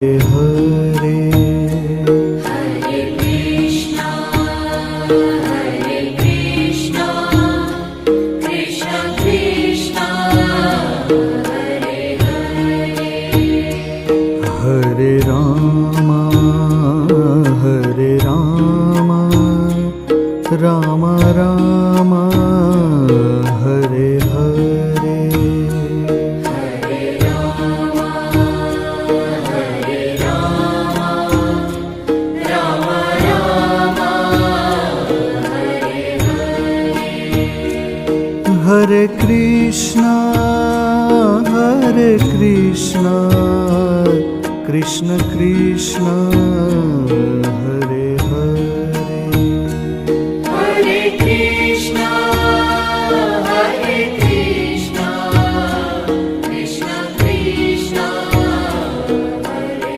Hare Hare Krishna Krishna Krishna Hare Hare Hare Rama Ram Ram Hare Hare Hare Ram Ram Ram Hare Hare Hare Krishna Krishna Krishna